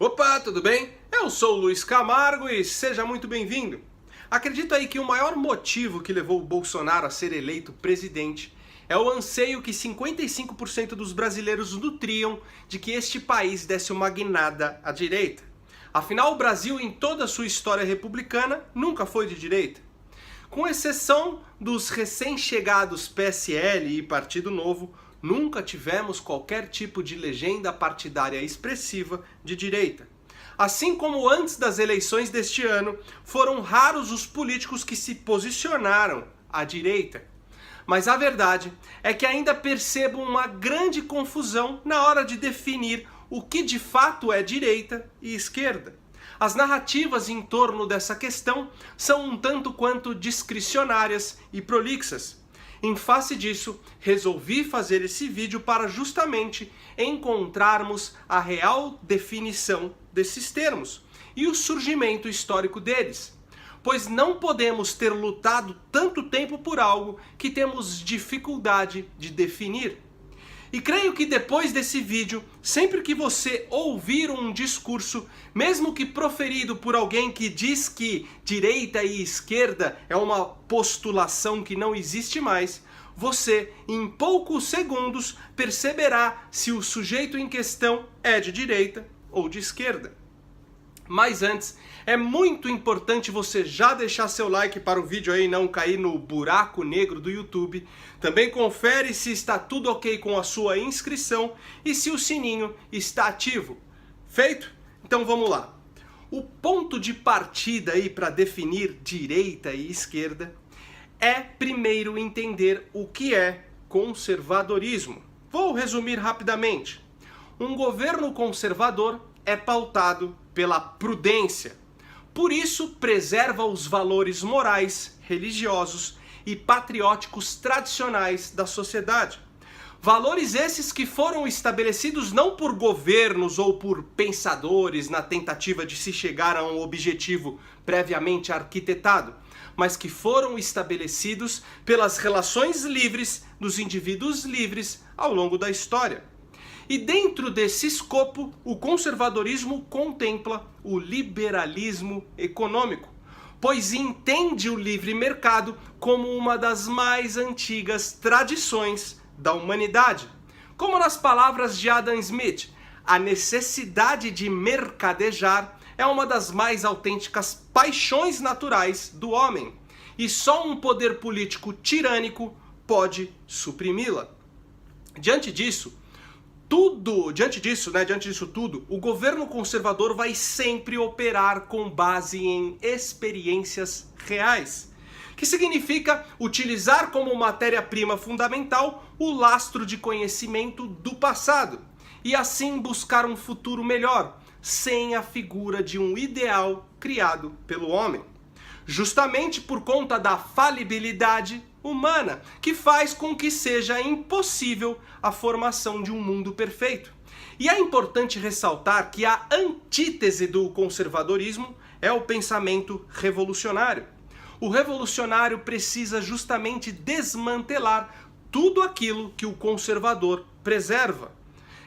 Opa, tudo bem? Eu sou o Luiz Camargo e seja muito bem-vindo. Acredito aí que o maior motivo que levou o Bolsonaro a ser eleito presidente é o anseio que 55% dos brasileiros nutriam de que este país desse uma guinada à direita. Afinal, o Brasil, em toda a sua história republicana, nunca foi de direita. Com exceção dos recém-chegados PSL e Partido Novo, nunca tivemos qualquer tipo de legenda partidária expressiva de direita. Assim como antes das eleições deste ano, foram raros os políticos que se posicionaram à direita. Mas a verdade é que ainda percebo uma grande confusão na hora de definir o que de fato é direita e esquerda. As narrativas em torno dessa questão são um tanto quanto discricionárias e prolixas. Em face disso, resolvi fazer esse vídeo para justamente encontrarmos a real definição desses termos e o surgimento histórico deles. Pois não podemos ter lutado tanto tempo por algo que temos dificuldade de definir. E creio que depois desse vídeo, sempre que você ouvir um discurso, mesmo que proferido por alguém que diz que direita e esquerda é uma postulação que não existe mais, você, em poucos segundos, perceberá se o sujeito em questão é de direita ou de esquerda. Mas antes, é muito importante você já deixar seu like para o vídeo aí não cair no buraco negro do YouTube. Também confere se está tudo ok com a sua inscrição e se o sininho está ativo. Feito? Então vamos lá. O ponto de partida aí para definir direita e esquerda é primeiro entender o que é conservadorismo. Vou resumir rapidamente. Um governo conservador é pautado pela prudência. Por isso, preserva os valores morais, religiosos e patrióticos tradicionais da sociedade. Valores esses que foram estabelecidos não por governos ou por pensadores na tentativa de se chegar a um objetivo previamente arquitetado, mas que foram estabelecidos pelas relações livres dos indivíduos livres ao longo da história. E dentro desse escopo, o conservadorismo contempla o liberalismo econômico, pois entende o livre mercado como uma das mais antigas tradições da humanidade. Como nas palavras de Adam Smith, a necessidade de mercadejar é uma das mais autênticas paixões naturais do homem, e só um poder político tirânico pode suprimi-la. Diante disso tudo, o governo conservador vai sempre operar com base em experiências reais, que significa utilizar como matéria-prima fundamental o lastro de conhecimento do passado, e assim buscar um futuro melhor, sem a figura de um ideal criado pelo homem. Justamente por conta da falibilidade humana, que faz com que seja impossível a formação de um mundo perfeito. E é importante ressaltar que a antítese do conservadorismo é o pensamento revolucionário. O revolucionário precisa justamente desmantelar tudo aquilo que o conservador preserva,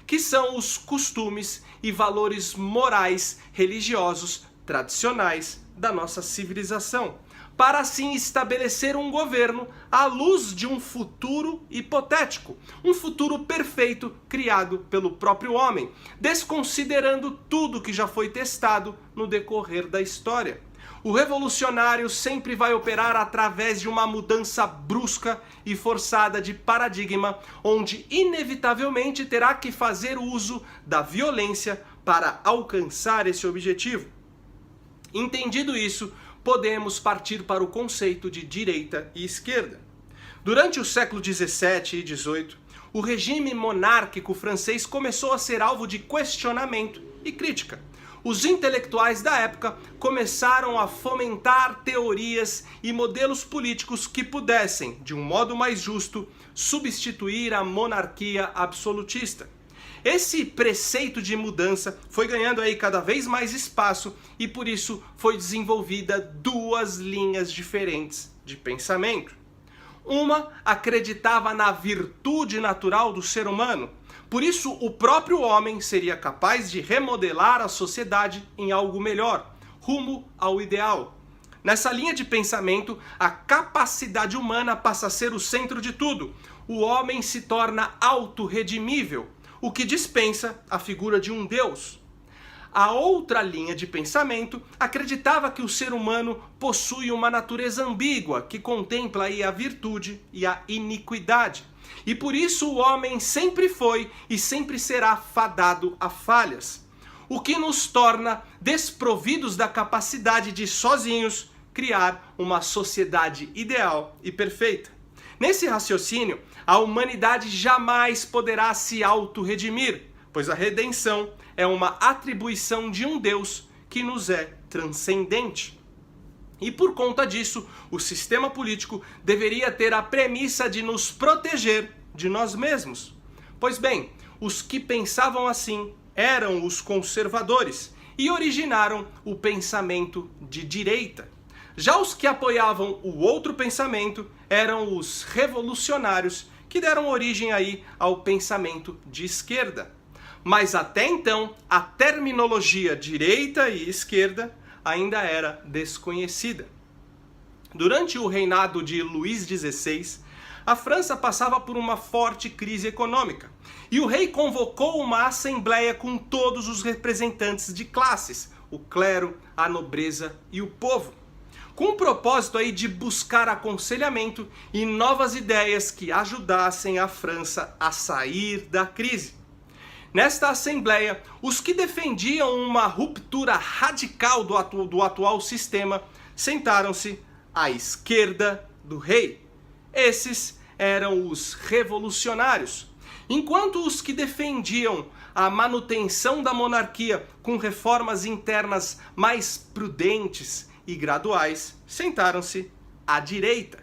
que são os costumes e valores morais, religiosos, tradicionais da nossa civilização, para assim estabelecer um governo à luz de um futuro hipotético, um futuro perfeito criado pelo próprio homem, desconsiderando tudo que já foi testado no decorrer da história. O revolucionário sempre vai operar através de uma mudança brusca e forçada de paradigma, onde inevitavelmente terá que fazer uso da violência para alcançar esse objetivo. Entendido isso, podemos partir para o conceito de direita e esquerda. Durante o século XVII e XVIII, o regime monárquico francês começou a ser alvo de questionamento e crítica. Os intelectuais da época começaram a fomentar teorias e modelos políticos que pudessem, de um modo mais justo, substituir a monarquia absolutista. Esse preceito de mudança foi ganhando aí cada vez mais espaço e por isso foi desenvolvida duas linhas diferentes de pensamento. Uma acreditava na virtude natural do ser humano, Por isso, o próprio homem seria capaz de remodelar a sociedade em algo melhor, rumo ao ideal. Nessa linha de pensamento, a capacidade humana passa a ser o centro de tudo. O homem se torna autorredimível, o que dispensa a figura de um Deus. A outra linha de pensamento acreditava que o ser humano possui uma natureza ambígua, que contempla aí a virtude e a iniquidade. E por isso o homem sempre foi e sempre será fadado a falhas, o que nos torna desprovidos da capacidade de sozinhos criar uma sociedade ideal e perfeita. Nesse raciocínio, a humanidade jamais poderá se autorredimir, pois a redenção é uma atribuição de um Deus que nos é transcendente. E por conta disso, o sistema político deveria ter a premissa de nos proteger de nós mesmos. Pois bem, os que pensavam assim eram os conservadores e originaram o pensamento de direita. Já os que apoiavam o outro pensamento eram os revolucionários, que deram origem aí ao pensamento de esquerda. Mas até então, a terminologia direita e esquerda ainda era desconhecida. Durante o reinado de Luís XVI, a França passava por uma forte crise econômica e o rei convocou uma assembleia com todos os representantes de classes, o clero, a nobreza e o povo, com o propósito aí de buscar aconselhamento e novas ideias que ajudassem a França a sair da crise. Nesta assembleia, os que defendiam uma ruptura radical do atual sistema sentaram-se à esquerda do rei. Esses eram os revolucionários, enquanto os que defendiam a manutenção da monarquia com reformas internas mais prudentes e graduais sentaram-se à direita.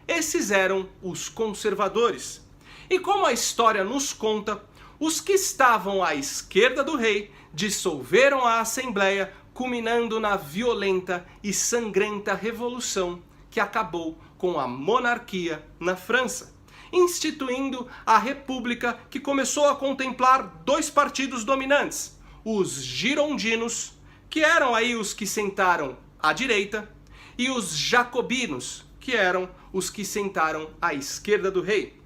Esses eram os conservadores. E como a história nos conta, os que estavam à esquerda do rei dissolveram a Assembleia, culminando na violenta e sangrenta revolução que acabou com a monarquia na França, instituindo a República, que começou a contemplar dois partidos dominantes, os girondinos, que eram aí os que sentaram à direita, e os jacobinos, que eram os que sentaram à esquerda do rei.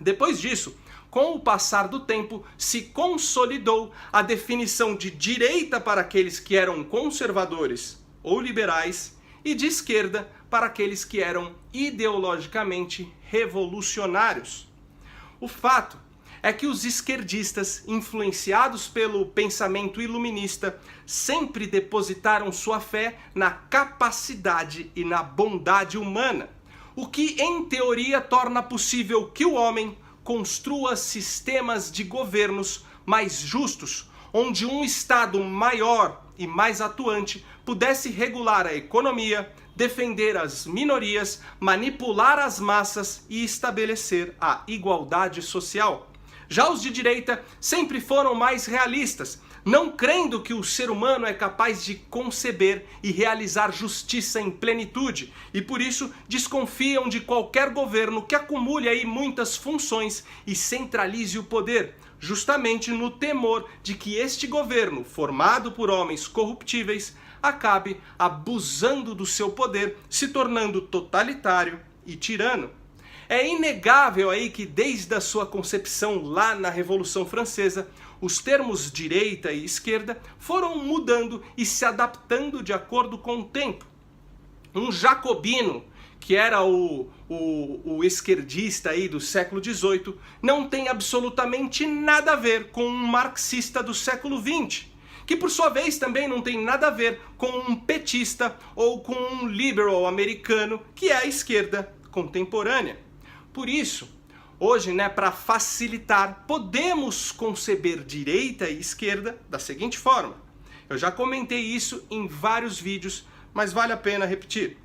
Depois disso, com o passar do tempo, se consolidou a definição de direita para aqueles que eram conservadores ou liberais e de esquerda para aqueles que eram ideologicamente revolucionários. O fato é que os esquerdistas, influenciados pelo pensamento iluminista, sempre depositaram sua fé na capacidade e na bondade humana, o que em teoria torna possível que o homem construa sistemas de governos mais justos, onde um Estado maior e mais atuante pudesse regular a economia, defender as minorias, manipular as massas e estabelecer a igualdade social. Já os de direita sempre foram mais realistas, não crendo que o ser humano é capaz de conceber e realizar justiça em plenitude, e por isso desconfiam de qualquer governo que acumule aí muitas funções e centralize o poder, justamente no temor de que este governo, formado por homens corruptíveis, acabe abusando do seu poder, se tornando totalitário e tirano. É inegável aí que desde a sua concepção lá na Revolução Francesa, os termos direita e esquerda foram mudando e se adaptando de acordo com o tempo. Um jacobino, que era o esquerdista aí do século XVIII, não tem absolutamente nada a ver com um marxista do século XX, que por sua vez também não tem nada a ver com um petista ou com um liberal americano, que é a esquerda contemporânea. Por isso, hoje, para facilitar, podemos conceber direita e esquerda da seguinte forma. Eu já comentei isso em vários vídeos, mas vale a pena repetir.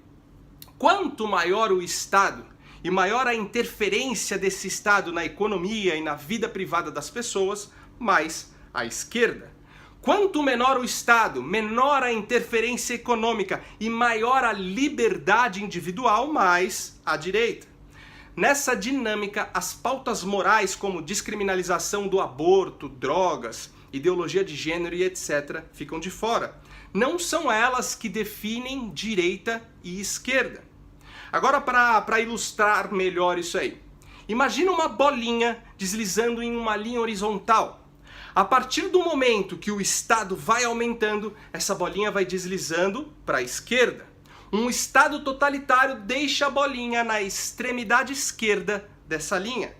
Quanto maior o Estado e maior a interferência desse Estado na economia e na vida privada das pessoas, mais a esquerda. Quanto menor o Estado, menor a interferência econômica e maior a liberdade individual, mais a direita. nessa dinâmica, as pautas morais como descriminalização do aborto, drogas, ideologia de gênero e etc. ficam de fora. Não são elas que definem direita e esquerda. Agora, para ilustrar melhor isso aí, imagina uma bolinha deslizando em uma linha horizontal. A partir do momento que o Estado vai aumentando, essa bolinha vai deslizando para a esquerda. Um Estado totalitário deixa a bolinha na extremidade esquerda dessa linha.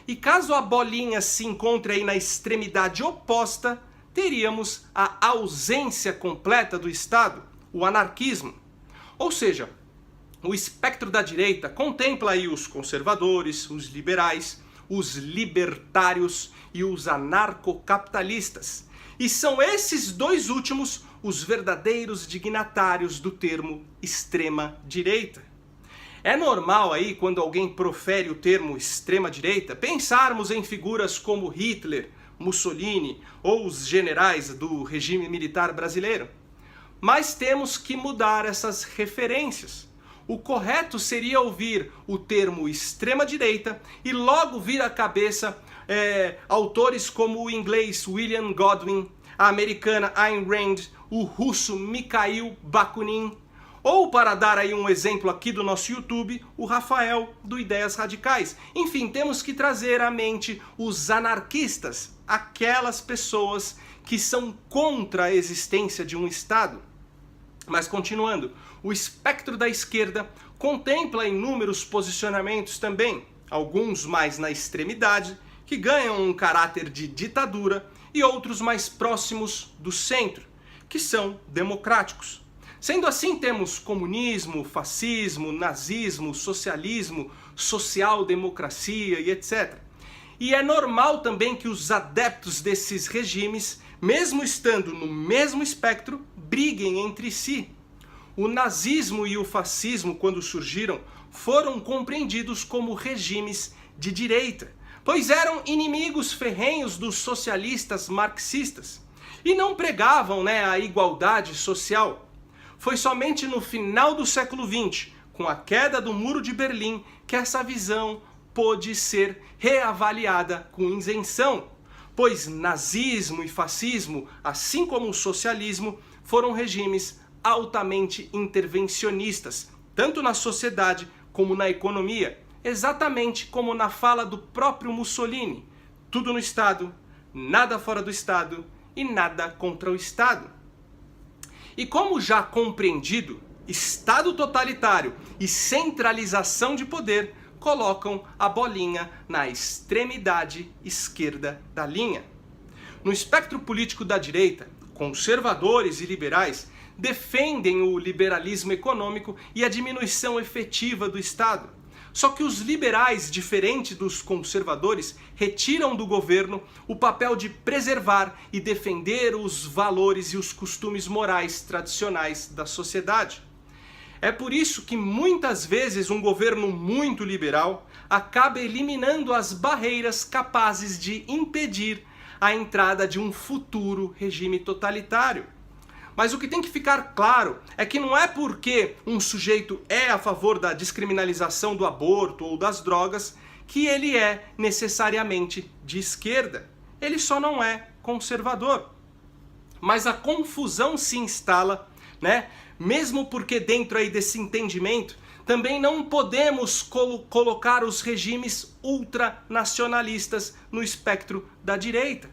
E caso a bolinha se encontre aí na extremidade oposta, teríamos a ausência completa do Estado, o anarquismo. Ou seja, o espectro da direita contempla aí os conservadores, os liberais, os libertários e os anarcocapitalistas. E são esses dois últimos os verdadeiros dignatários do termo extrema-direita. É normal aí, quando alguém profere o termo extrema-direita, pensarmos em figuras como Hitler, Mussolini ou os generais do regime militar brasileiro. Mas temos que mudar essas referências. O correto seria ouvir o termo extrema-direita e logo vir à cabeça autores como o inglês William Godwin, a americana Ayn Rand, o russo Mikhail Bakunin, ou, para dar aí um exemplo aqui do nosso YouTube, o Rafael do Ideias Radicais. Enfim, temos que trazer à mente os anarquistas, aquelas pessoas que são contra a existência de um Estado. Mas continuando, o espectro da esquerda contempla inúmeros posicionamentos também, alguns mais na extremidade, que ganham um caráter de ditadura, e outros mais próximos do centro, que são democráticos. Sendo assim, temos comunismo, fascismo, nazismo, socialismo, social-democracia e etc. E é normal também que os adeptos desses regimes, mesmo estando no mesmo espectro, briguem entre si. O nazismo e o fascismo, quando surgiram, foram compreendidos como regimes de direita, pois eram inimigos ferrenhos dos socialistas marxistas e não pregavam a igualdade social. Foi somente no final do século XX, com a queda do Muro de Berlim, que essa visão pôde ser reavaliada com isenção, pois nazismo e fascismo, assim como o socialismo, foram regimes altamente intervencionistas, tanto na sociedade como na economia, exatamente como na fala do próprio Mussolini: tudo no Estado, nada fora do Estado e nada contra o Estado. E como já compreendido, Estado totalitário e centralização de poder colocam a bolinha na extremidade esquerda da linha. No espectro político da direita, conservadores e liberais defendem o liberalismo econômico e a diminuição efetiva do Estado. Só que os liberais, diferente dos conservadores, retiram do governo o papel de preservar e defender os valores e os costumes morais tradicionais da sociedade. É por isso que muitas vezes um governo muito liberal acaba eliminando as barreiras capazes de impedir a entrada de um futuro regime totalitário. Mas o que tem que ficar claro é que não é porque um sujeito é a favor da descriminalização do aborto ou das drogas que ele é necessariamente de esquerda. Ele só não é conservador. Mas a confusão se instala, mesmo porque dentro aí desse entendimento também não podemos colocar os regimes ultranacionalistas no espectro da direita.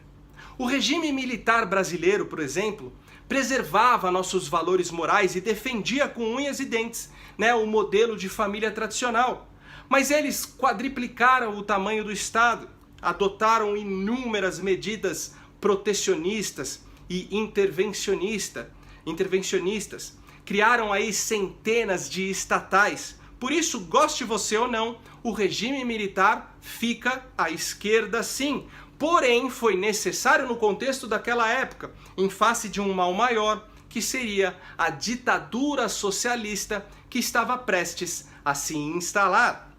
O regime militar brasileiro, por exemplo, preservava nossos valores morais e defendia com unhas e dentes o modelo de família tradicional. Mas eles quadriplicaram o tamanho do Estado, adotaram inúmeras medidas protecionistas e intervencionistas, criaram aí centenas de estatais. Por isso, goste você ou não, o regime militar fica à esquerda sim. Porém, foi necessário no contexto daquela época, em face de um mal maior, que seria a ditadura socialista que estava prestes a se instalar.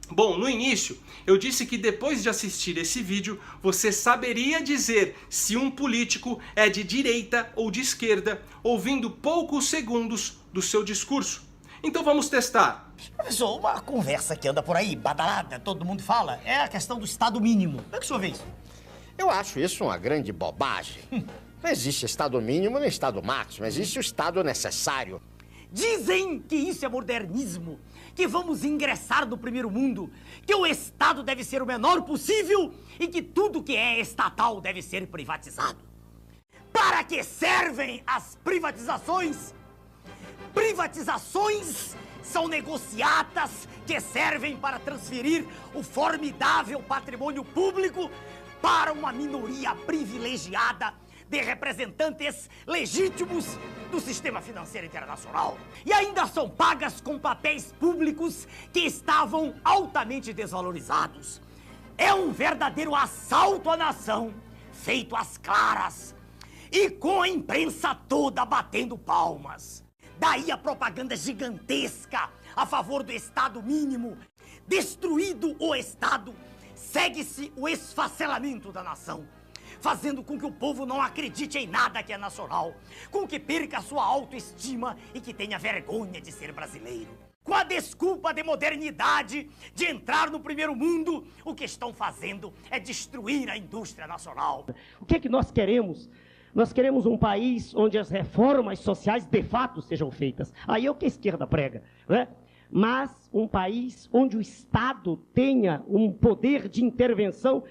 Bom, no início, eu disse que depois de assistir esse vídeo, você saberia dizer se um político é de direita ou de esquerda, ouvindo poucos segundos do seu discurso. Então vamos testar. Professor, uma conversa que anda por aí, badalada, todo mundo fala, é a questão do Estado mínimo. Como é que o senhor vê isso? Eu acho isso uma grande bobagem. Não existe Estado mínimo nem Estado máximo, existe o Estado necessário. Dizem que isso é modernismo, que vamos ingressar no primeiro mundo, que o Estado deve ser o menor possível e que tudo que é estatal deve ser privatizado. Para que servem as privatizações? Privatizações são negociatas que servem para transferir o formidável patrimônio público para uma minoria privilegiada de representantes legítimos do sistema financeiro internacional. E ainda são pagas com papéis públicos que estavam altamente desvalorizados. É um verdadeiro assalto à nação, feito às claras, e com a imprensa toda batendo palmas. Daí a propaganda gigantesca a favor do Estado mínimo. Destruído o Estado, segue-se o esfacelamento da nação, fazendo com que o povo não acredite em nada que é nacional, com que perca a sua autoestima e que tenha vergonha de ser brasileiro. Com a desculpa de modernidade, de entrar no primeiro mundo, o que estão fazendo é destruir a indústria nacional. O que é que nós queremos? Nós queremos um país onde as reformas sociais de fato sejam feitas. Aí é o que a esquerda prega, né? Mas um país onde o Estado tenha um poder de intervenção,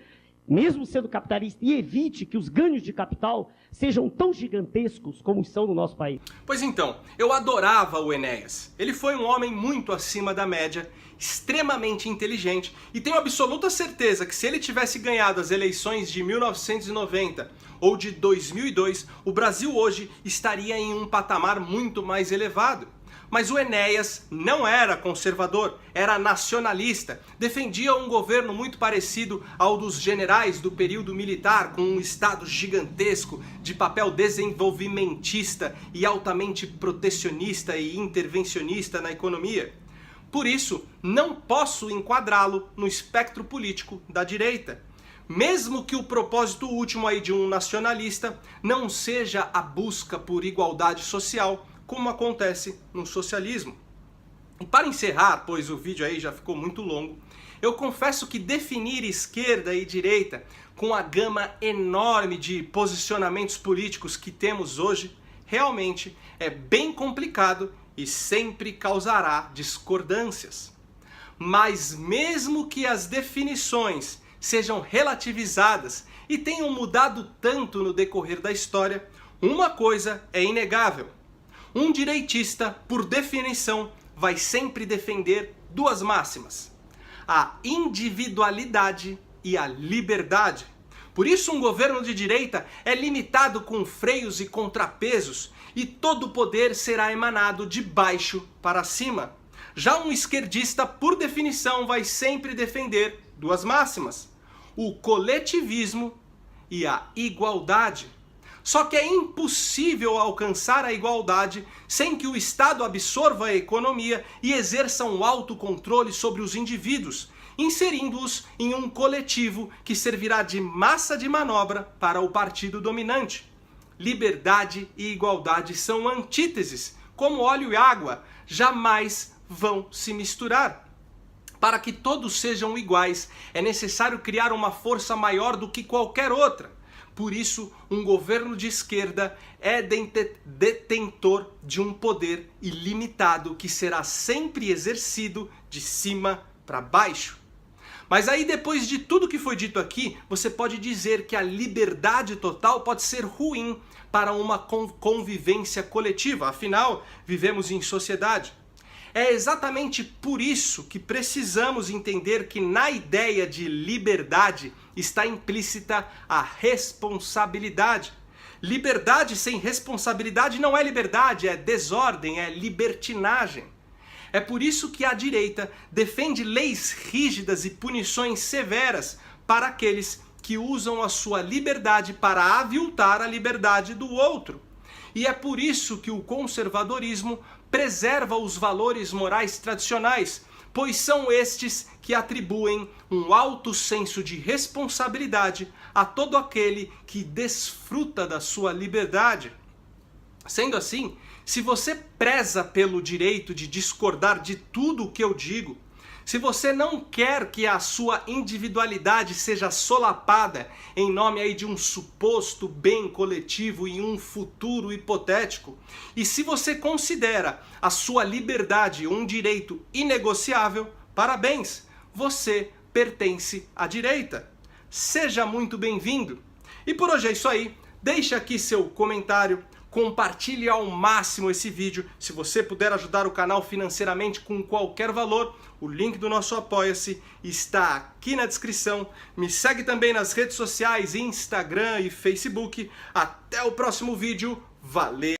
mesmo sendo capitalista, e evite que os ganhos de capital sejam tão gigantescos como são no nosso país. Pois então, eu adorava o Enéas. Ele foi um homem muito acima da média, extremamente inteligente, e tenho absoluta certeza que se ele tivesse ganhado as eleições de 1990 ou de 2002, o Brasil hoje estaria em um patamar muito mais elevado. Mas o Enéas não era conservador, era nacionalista, defendia um governo muito parecido ao dos generais do período militar, com um Estado gigantesco, de papel desenvolvimentista e altamente protecionista e intervencionista na economia. Por isso, não posso enquadrá-lo no espectro político da direita. Mesmo que o propósito último aí de um nacionalista não seja a busca por igualdade social, como acontece no socialismo. E para encerrar, pois o vídeo aí já ficou muito longo, eu confesso que definir esquerda e direita com a gama enorme de posicionamentos políticos que temos hoje, realmente é bem complicado e sempre causará discordâncias. Mas mesmo que as definições sejam relativizadas e tenham mudado tanto no decorrer da história, uma coisa é inegável. Um direitista, por definição, vai sempre defender duas máximas: a individualidade e a liberdade. Por isso, um governo de direita é limitado com freios e contrapesos, e todo o poder será emanado de baixo para cima. Já um esquerdista, por definição, vai sempre defender duas máximas: o coletivismo e a igualdade. Só que é impossível alcançar a igualdade sem que o Estado absorva a economia e exerça um autocontrole sobre os indivíduos, inserindo-os em um coletivo que servirá de massa de manobra para o partido dominante. Liberdade e igualdade são antíteses, como óleo e água, jamais vão se misturar. Para que todos sejam iguais, é necessário criar uma força maior do que qualquer outra. Por isso, um governo de esquerda é detentor de um poder ilimitado que será sempre exercido de cima para baixo. Mas aí, depois de tudo que foi dito aqui, você pode dizer que a liberdade total pode ser ruim para uma convivência coletiva. Afinal, vivemos em sociedade. É exatamente por isso que precisamos entender que na ideia de liberdade está implícita a responsabilidade. Liberdade sem responsabilidade não é liberdade, é desordem, é libertinagem. É por isso que a direita defende leis rígidas e punições severas para aqueles que usam a sua liberdade para aviltar a liberdade do outro. E é por isso que o conservadorismo preserva os valores morais tradicionais, pois são estes que atribuem um alto senso de responsabilidade a todo aquele que desfruta da sua liberdade. Sendo assim, se você preza pelo direito de discordar de tudo o que eu digo, se você não quer que a sua individualidade seja solapada em nome aí de um suposto bem coletivo e um futuro hipotético, e se você considera a sua liberdade um direito inegociável, parabéns, você pertence à direita. Seja muito bem-vindo. E por hoje é isso aí. Deixe aqui seu comentário, compartilhe ao máximo esse vídeo. Se você puder ajudar o canal financeiramente com qualquer valor, o link do nosso Apoia-se está aqui na descrição. Me segue também nas redes sociais, Instagram e Facebook. Até o próximo vídeo. Valeu!